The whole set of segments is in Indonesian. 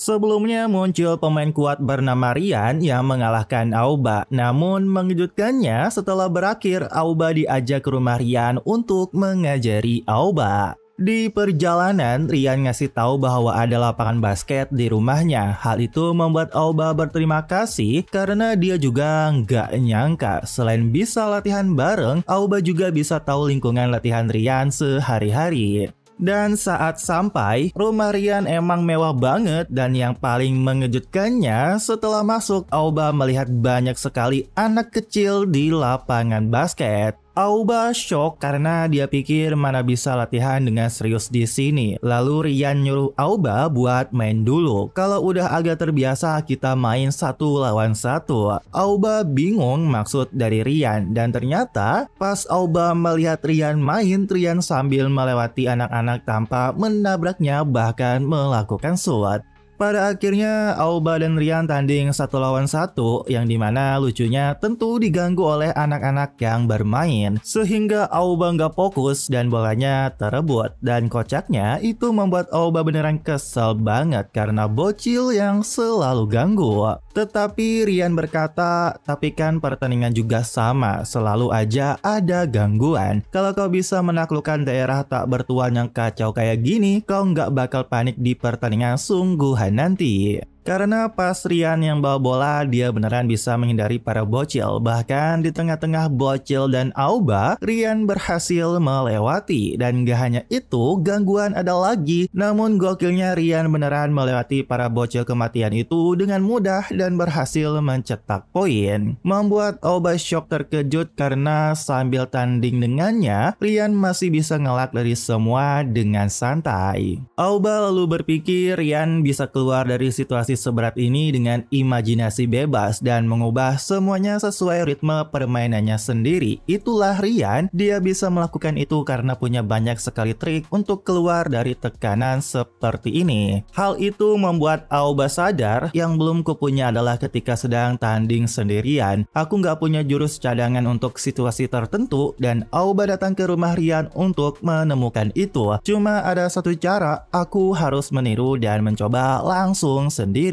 Sebelumnya muncul pemain kuat bernama Rian yang mengalahkan Aoba. Namun mengejutkannya setelah berakhir Aoba diajak ke rumah Rian untuk mengajari Aoba. Di perjalanan, Rian ngasih tahu bahwa ada lapangan basket di rumahnya. Hal itu membuat Aoba berterima kasih karena dia juga nggak nyangka selain bisa latihan bareng, Aoba juga bisa tahu lingkungan latihan Rian sehari-hari. Dan saat sampai, rumah Rian emang mewah banget dan yang paling mengejutkannya setelah masuk, Aoba melihat banyak sekali anak kecil di lapangan basket. Aoba shock karena dia pikir mana bisa latihan dengan serius di sini. Lalu Rian nyuruh Aoba buat main dulu. Kalau udah agak terbiasa kita main 1 lawan 1. Aoba bingung maksud dari Rian dan ternyata pas Aoba melihat Rian main, Rian sambil melewati anak-anak tanpa menabraknya bahkan melakukan shoot. Pada akhirnya Aoba dan Rian tanding 1 lawan 1 yang dimana lucunya tentu diganggu oleh anak-anak yang bermain sehingga Aoba nggak fokus dan bolanya terebut. Dan kocaknya itu membuat Aoba beneran kesel banget karena bocil yang selalu ganggu. Tetapi Rian berkata, tapi kan pertandingan juga sama, selalu aja ada gangguan. Kalau kau bisa menaklukkan daerah tak bertuan yang kacau kayak gini, kau nggak bakal panik di pertandingan sungguhan nanti. Karena pas Rian yang bawa bola, dia beneran bisa menghindari para bocil. Bahkan di tengah-tengah bocil dan Aoba, Rian berhasil melewati. Dan gak hanya itu, gangguan ada lagi. Namun gokilnya Rian beneran melewati para bocil kematian itu dengan mudah dan berhasil mencetak poin. Membuat Aoba shock terkejut karena sambil tanding dengannya, Rian masih bisa ngelak dari semua dengan santai. Aoba lalu berpikir Rian bisa keluar dari situasi seberat ini dengan imajinasi bebas dan mengubah semuanya sesuai ritme permainannya sendiri. Itulah Rian, dia bisa melakukan itu karena punya banyak sekali trik untuk keluar dari tekanan seperti ini. Hal itu membuat Aoba sadar yang belum kupunya adalah ketika sedang tanding sendirian. Aku nggak punya jurus cadangan untuk situasi tertentu dan Aoba datang ke rumah Rian untuk menemukan itu. Cuma ada satu cara, aku harus meniru dan mencoba langsung sendiri.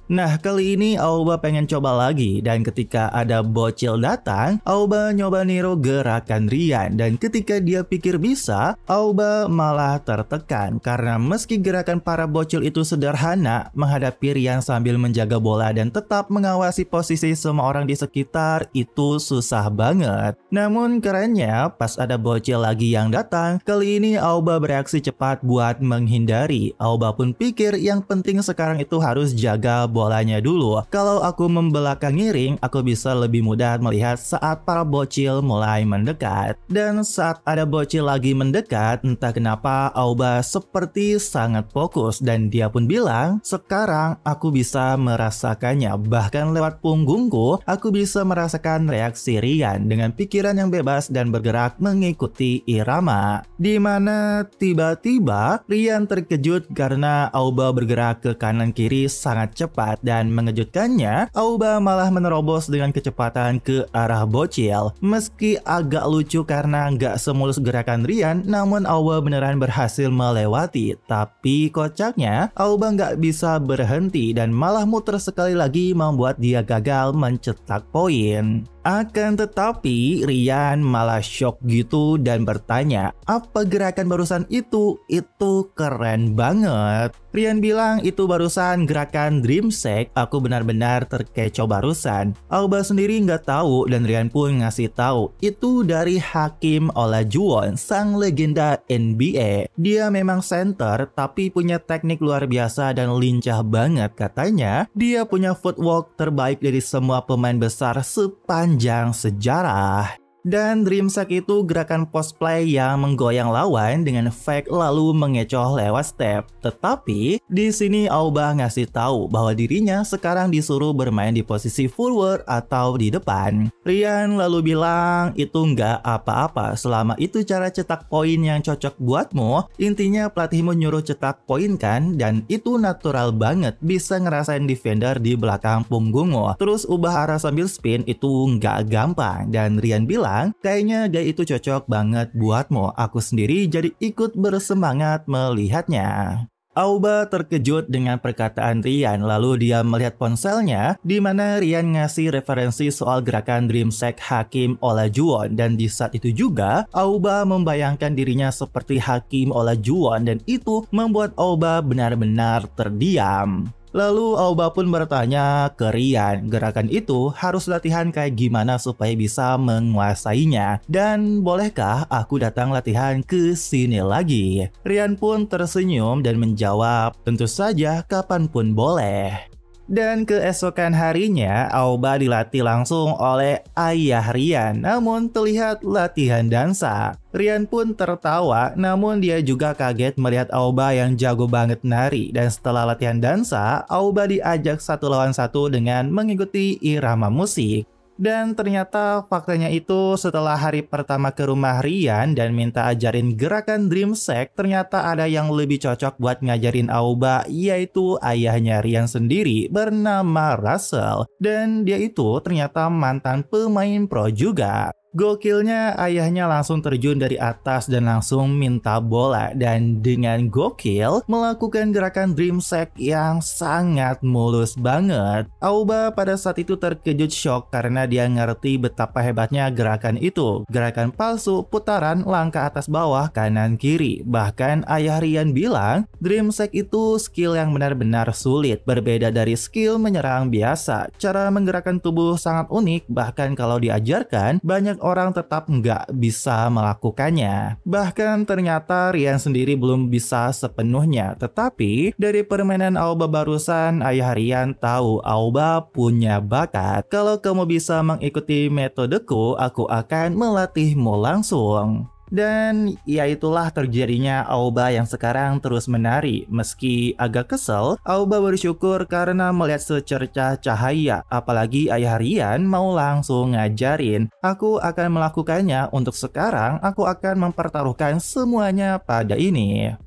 Nah, kali ini Aoba pengen coba lagi dan ketika ada bocil datang, Aoba nyoba niru gerakan Rian dan ketika dia pikir bisa, Aoba malah tertekan karena meski gerakan para bocil itu sederhana, menghadapi Rian sambil menjaga bola dan tetap mengawasi posisi semua orang di sekitar itu susah banget. Namun kerennya, pas ada bocil lagi yang datang, kali ini Aoba bereaksi cepat buat menghindari. Aoba pun pikir yang penting sekarang itu harus jaga bolanya dulu. Kalau aku membelakangi ring, aku bisa lebih mudah melihat saat para bocil mulai mendekat. Dan saat ada bocil lagi mendekat, entah kenapa Aoba seperti sangat fokus dan dia pun bilang, sekarang aku bisa merasakannya. Bahkan lewat punggungku, aku bisa merasakan reaksi Rian dengan pikiran yang bebas dan bergerak mengikuti irama. Dimana tiba-tiba Rian terkejut karena Aoba bergerak ke kanan kiri sangat cepat. Dan mengejutkannya, Aoba malah menerobos dengan kecepatan ke arah bocil. Meski agak lucu karena nggak semulus gerakan Rian, namun Aoba beneran berhasil melewati. Tapi kocaknya, Aoba nggak bisa berhenti dan malah muter sekali lagi membuat dia gagal mencetak poin. Akan tetapi, Rian malah shock gitu dan bertanya, apa gerakan barusan itu? Itu keren banget. Rian bilang itu barusan gerakan Dream Shake, aku benar-benar terkecoh barusan. Aoba sendiri nggak tahu dan Rian pun ngasih tahu, itu dari Hakeem Olajuwon, sang legenda NBA. Dia memang center tapi punya teknik luar biasa dan lincah banget katanya. Dia punya footwork terbaik dari semua pemain besar sepanjang sejarah. Dan Dream Shake itu gerakan post play yang menggoyang lawan dengan fake lalu mengecoh lewat step. Tetapi di sini Aoba ngasih tahu bahwa dirinya sekarang disuruh bermain di posisi forward atau di depan. Rian lalu bilang itu nggak apa-apa selama itu cara cetak poin yang cocok buatmu. Intinya pelatihmu nyuruh cetak poin kan, dan itu natural banget bisa ngerasain defender di belakang punggungmu. Terus ubah arah sambil spin itu nggak gampang. Dan Rian bilang kayaknya gaya itu cocok banget buatmu. Aku sendiri jadi ikut bersemangat melihatnya. Aoba terkejut dengan perkataan Rian, lalu dia melihat ponselnya di mana Rian ngasih referensi soal gerakan Dream Shake Hakim Olajuwon, dan di saat itu juga Aoba membayangkan dirinya seperti Hakim Olajuwon dan itu membuat Aoba benar-benar terdiam. Lalu Aoba pun bertanya ke Rian, gerakan itu harus latihan kayak gimana supaya bisa menguasainya, dan bolehkah aku datang latihan ke sini lagi? Rian pun tersenyum dan menjawab, tentu saja kapanpun boleh. Dan keesokan harinya, Aoba dilatih langsung oleh ayah Rian, namun terlihat latihan dansa. Rian pun tertawa, namun dia juga kaget melihat Aoba yang jago banget nari. Dan setelah latihan dansa, Aoba diajak 1 lawan 1 dengan mengikuti irama musik. Dan ternyata faktanya itu setelah hari pertama ke rumah Rian dan minta ajarin gerakan Dream Shake, ternyata ada yang lebih cocok buat ngajarin Aoba, yaitu ayahnya Rian sendiri bernama Russell. Dan dia itu ternyata mantan pemain pro juga. Gokilnya ayahnya langsung terjun dari atas dan langsung minta bola, dan dengan gokil melakukan gerakan Dream Shake yang sangat mulus banget. Aoba pada saat itu terkejut shock karena dia ngerti betapa hebatnya gerakan itu. Gerakan palsu, putaran, langkah atas bawah, kanan kiri. Bahkan ayah Rian bilang Dream Shake itu skill yang benar-benar sulit, berbeda dari skill menyerang biasa. Cara menggerakkan tubuh sangat unik, bahkan kalau diajarkan banyak orang tetap nggak bisa melakukannya. Bahkan ternyata Rian sendiri belum bisa sepenuhnya. Tetapi dari permainan Aoba barusan, ayah Rian tahu Aoba punya bakat. Kalau kamu bisa mengikuti metodeku, aku akan melatihmu langsung. Dan ya itulah terjadinya Aoba yang sekarang terus menari. Meski agak kesel, Aoba bersyukur karena melihat secercah cahaya. Apalagi ayah Rian mau langsung ngajarin. Aku akan melakukannya, untuk sekarang aku akan mempertaruhkan semuanya pada ini.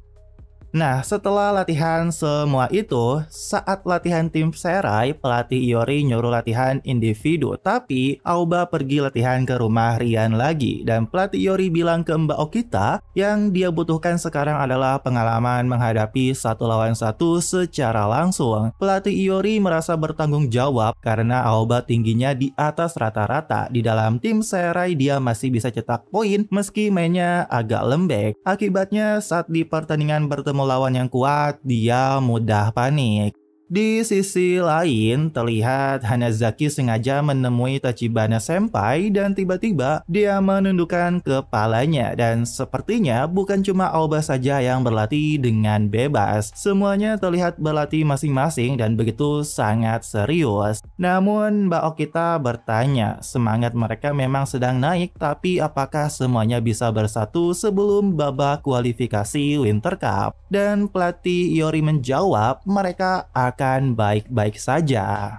Nah, setelah latihan semua itu, saat latihan tim Serai, pelatih Iori nyuruh latihan individu, tapi Aoba pergi latihan ke rumah Rian lagi. Dan pelatih Iori bilang ke Mbak Okita, yang dia butuhkan sekarang adalah pengalaman menghadapi 1 lawan 1 secara langsung. Pelatih Iori merasa bertanggung jawab karena Aoba tingginya di atas rata-rata. Di dalam tim Serai dia masih bisa cetak poin meski mainnya agak lembek. Akibatnya saat di pertandingan bertemu lawan yang kuat, dia mudah panik. Di sisi lain, terlihat Hanazaki sengaja menemui Tachibana Senpai dan tiba-tiba dia menundukkan kepalanya. Dan sepertinya bukan cuma Aoba saja yang berlatih dengan bebas. Semuanya terlihat berlatih masing-masing dan begitu sangat serius. Namun Mbak Okita bertanya, semangat mereka memang sedang naik, tapi apakah semuanya bisa bersatu sebelum babak kualifikasi Winter Cup? Dan pelatih Iori menjawab, mereka akan baik-baik saja.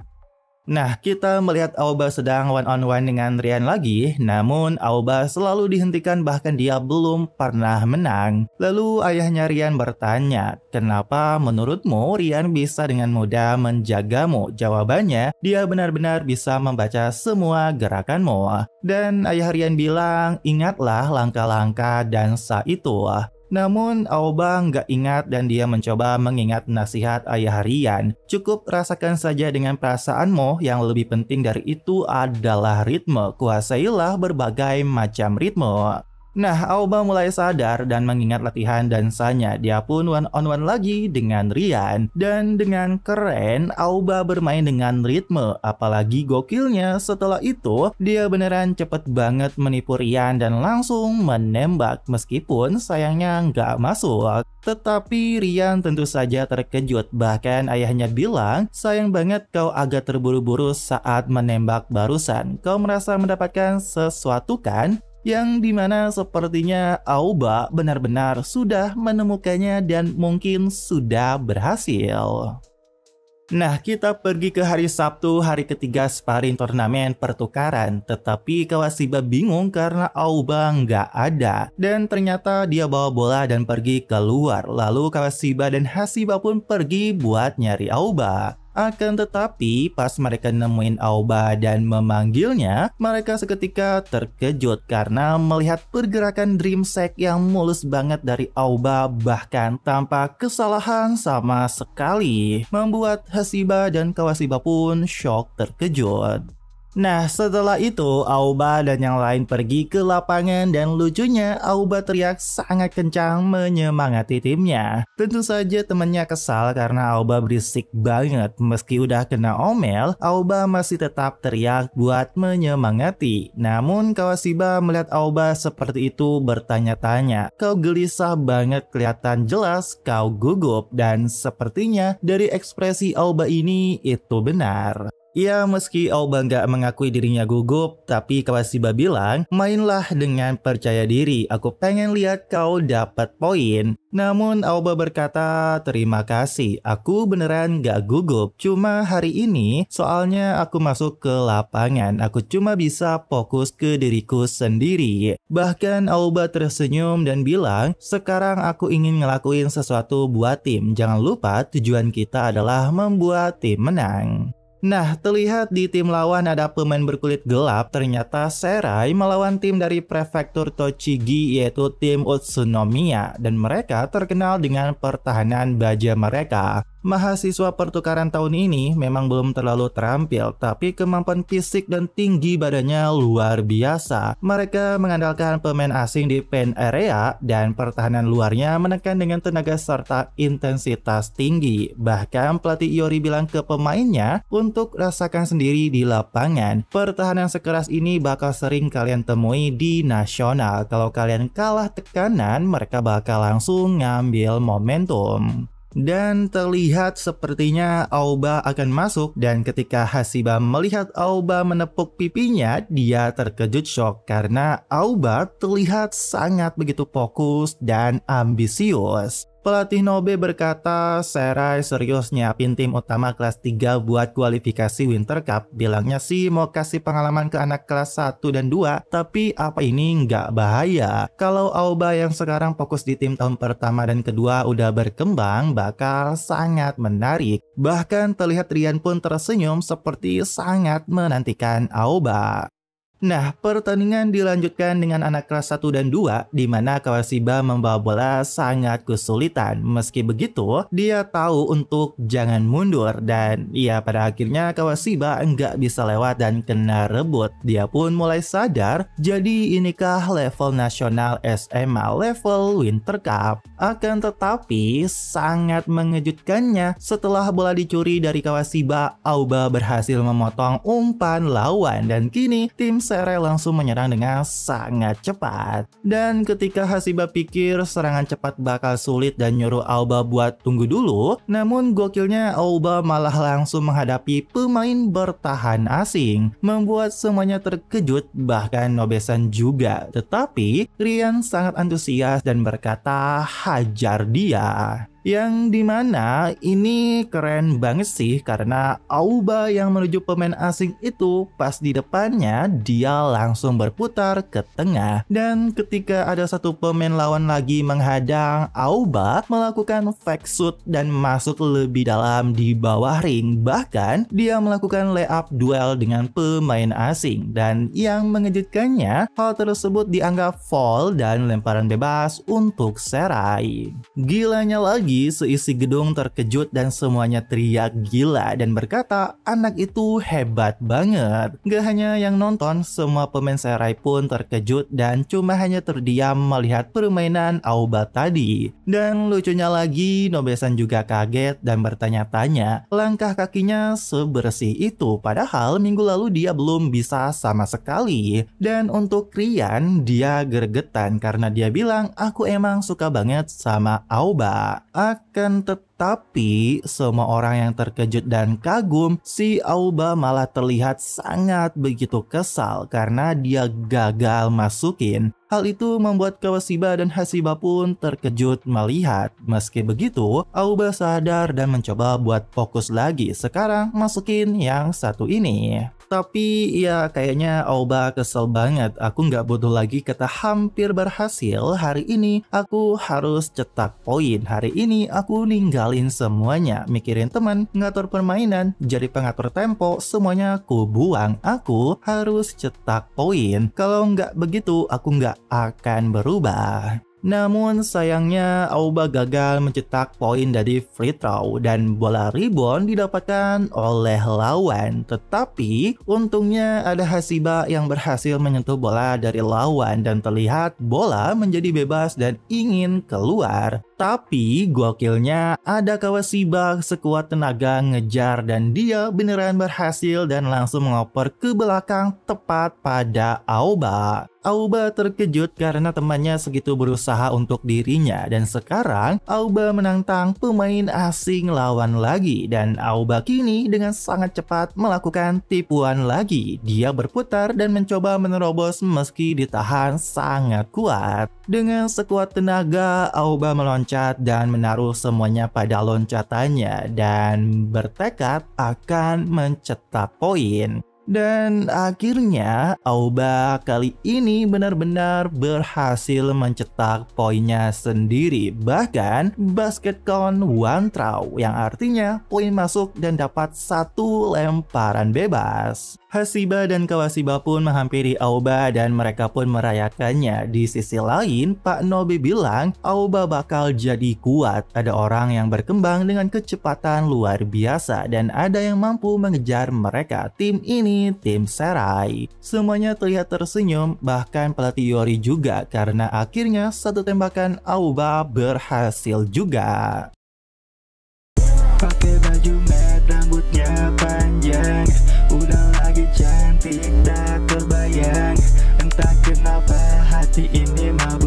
Nah, kita melihat Aoba sedang one-on-one dengan Rian lagi, namun Aoba selalu dihentikan bahkan dia belum pernah menang. Lalu ayahnya Rian bertanya, kenapa menurutmu Rian bisa dengan mudah menjagamu? Jawabannya, dia benar-benar bisa membaca semua gerakanmu. Dan ayah Rian bilang, ingatlah langkah-langkah dansa itu. Namun Aoba nggak ingat dan dia mencoba mengingat nasihat ayah Rian. Cukup rasakan saja dengan perasaanmu, yang lebih penting dari itu adalah ritme. Kuasailah berbagai macam ritme. Nah, Aoba mulai sadar dan mengingat latihan dansanya. Dia pun one-on-one lagi dengan Rian. Dan dengan keren, Aoba bermain dengan ritme. Apalagi gokilnya, setelah itu, dia beneran cepet banget menipu Rian dan langsung menembak. Meskipun sayangnya nggak masuk. Tetapi Rian tentu saja terkejut. Bahkan ayahnya bilang, sayang banget kau agak terburu-buru saat menembak barusan. Kau merasa mendapatkan sesuatu kan? Yang dimana sepertinya Aoba benar-benar sudah menemukannya dan mungkin sudah berhasil. Nah, kita pergi ke hari Sabtu, hari ketiga sparring turnamen pertukaran. Tetapi Kawashiba bingung karena Aoba nggak ada. Dan ternyata dia bawa bola dan pergi keluar. Lalu Kawashiba dan Hashiba pun pergi buat nyari Aoba. Akan tetapi pas mereka nemuin Aoba dan memanggilnya, mereka seketika terkejut karena melihat pergerakan Dream Shake yang mulus banget dari Aoba, bahkan tanpa kesalahan sama sekali, membuat Hashiba dan Kawashiba pun shock terkejut. Nah, setelah itu Aoba dan yang lain pergi ke lapangan dan lucunya Aoba teriak sangat kencang menyemangati timnya. Tentu saja temannya kesal karena Aoba berisik banget. Meski udah kena omel, Aoba masih tetap teriak buat menyemangati. Namun Kawashiba melihat Aoba seperti itu bertanya-tanya, "Kau gelisah banget, kelihatan jelas kau gugup." Dan sepertinya dari ekspresi Aoba ini itu benar. Ya, meski Aoba nggak mengakui dirinya gugup, tapi Kawashiba bilang, "Mainlah dengan percaya diri, aku pengen lihat kau dapat poin." Namun Aoba berkata, "Terima kasih, aku beneran nggak gugup. Cuma hari ini, soalnya aku masuk ke lapangan, aku cuma bisa fokus ke diriku sendiri." Bahkan Aoba tersenyum dan bilang, "Sekarang aku ingin ngelakuin sesuatu buat tim. Jangan lupa tujuan kita adalah membuat tim menang." Nah, terlihat di tim lawan ada pemain berkulit gelap, ternyata Serai melawan tim dari prefektur Tochigi yaitu tim Utsunomiya, dan mereka terkenal dengan pertahanan baja mereka. Mahasiswa pertukaran tahun ini memang belum terlalu terampil, tapi kemampuan fisik dan tinggi badannya luar biasa. Mereka mengandalkan pemain asing di paint area dan pertahanan luarnya menekan dengan tenaga serta intensitas tinggi. Bahkan pelatih Iori bilang ke pemainnya untuk rasakan sendiri di lapangan. Pertahanan sekeras ini bakal sering kalian temui di nasional. Kalau kalian kalah tekanan, mereka bakal langsung ngambil momentum. Dan terlihat sepertinya Aoba akan masuk, dan ketika Hashiba melihat Aoba menepuk pipinya, dia terkejut shock karena Aoba terlihat sangat begitu fokus dan ambisius. Pelatih Nobe berkata, "Serai serius nyiapin tim utama kelas 3 buat kualifikasi Winter Cup. Bilangnya sih mau kasih pengalaman ke anak kelas 1 dan 2, tapi apa ini nggak bahaya? Kalau Aoba yang sekarang fokus di tim tahun pertama dan kedua udah berkembang, bakal sangat menarik." Bahkan terlihat Rian pun tersenyum seperti sangat menantikan Aoba. Nah, pertandingan dilanjutkan dengan anak kelas 1 dan 2, di mana Kawashiba membawa bola sangat kesulitan. Meski begitu, dia tahu untuk jangan mundur, dan ya pada akhirnya Kawashiba nggak bisa lewat dan kena rebut. Dia pun mulai sadar, jadi inikah level nasional SMA, level Winter Cup. Akan tetapi, sangat mengejutkannya, setelah bola dicuri dari Kawashiba, Aoba berhasil memotong umpan lawan, dan kini tim Serai langsung menyerang dengan sangat cepat. Dan ketika Hashiba pikir serangan cepat bakal sulit dan nyuruh Aoba buat tunggu dulu, namun gokilnya Aoba malah langsung menghadapi pemain bertahan asing, membuat semuanya terkejut, bahkan Nobe-san juga. Tetapi Rian sangat antusias dan berkata, "Hajar dia." Yang dimana ini keren banget sih karena Aoba yang menuju pemain asing itu pas di depannya dia langsung berputar ke tengah, dan ketika ada satu pemain lawan lagi menghadang, Aoba melakukan fake shoot dan masuk lebih dalam di bawah ring. Bahkan dia melakukan layup duel dengan pemain asing, dan yang mengejutkannya hal tersebut dianggap foul dan lemparan bebas untuk Serai. Gilanya lagi, seisi gedung terkejut dan semuanya teriak gila dan berkata anak itu hebat banget. Gak hanya yang nonton, semua pemain Serai pun terkejut dan cuma hanya terdiam melihat permainan Aoba tadi. Dan lucunya lagi, Nobe-san juga kaget dan bertanya-tanya langkah kakinya sebersih itu, padahal minggu lalu dia belum bisa sama sekali. Dan untuk Rian, dia gregetan karena dia bilang, "Aku emang suka banget sama Aoba." Akan tetapi semua orang yang terkejut dan kagum, si Aoba malah terlihat sangat begitu kesal karena dia gagal masukin. Hal itu membuat Kawashiba dan Hashiba pun terkejut melihat. Meski begitu, Aoba sadar dan mencoba buat fokus lagi. Sekarang masukin yang satu ini. Tapi ya kayaknya Aoba kesel banget. Aku nggak butuh lagi kata hampir berhasil. Hari ini aku harus cetak poin. Hari ini aku ninggalin batalin semuanya, mikirin teman, ngatur permainan, jadi pengatur tempo, semuanya ku buang. Aku harus cetak poin. Kalau nggak begitu, aku nggak akan berubah. Namun sayangnya Auba gagal mencetak poin dari free throw dan bola rebound didapatkan oleh lawan. Tetapi untungnya ada Hasiba yang berhasil menyentuh bola dari lawan dan terlihat bola menjadi bebas dan ingin keluar. Tapi gokilnya ada Kawashiba sekuat tenaga ngejar dan dia beneran berhasil dan langsung mengoper ke belakang tepat pada Auba. Auba terkejut karena temannya segitu berusaha untuk dirinya dan sekarang Auba menantang pemain asing lawan lagi dan Auba kini dengan sangat cepat melakukan tipuan lagi. Dia berputar dan mencoba menerobos meski ditahan sangat kuat. Dengan sekuat tenaga Auba meloncat dan menaruh semuanya pada loncatannya dan bertekad akan mencetak poin. Dan akhirnya Auba kali ini benar-benar berhasil mencetak poinnya sendiri. Bahkan basket count one throw yang artinya poin masuk dan dapat satu lemparan bebas. Hasiba dan Kawashiba pun menghampiri Auba dan mereka pun merayakannya. Di sisi lain, Pak Nobi bilang Auba bakal jadi kuat. Ada orang yang berkembang dengan kecepatan luar biasa dan ada yang mampu mengejar mereka. Tim ini tim Serai. Semuanya terlihat tersenyum, bahkan pelatih Yori juga karena akhirnya satu tembakan Auba berhasil juga. Pakai baju merah, rambutnya panjang, udah lagi cantik tak terbayang. Entah kenapa hati ini mau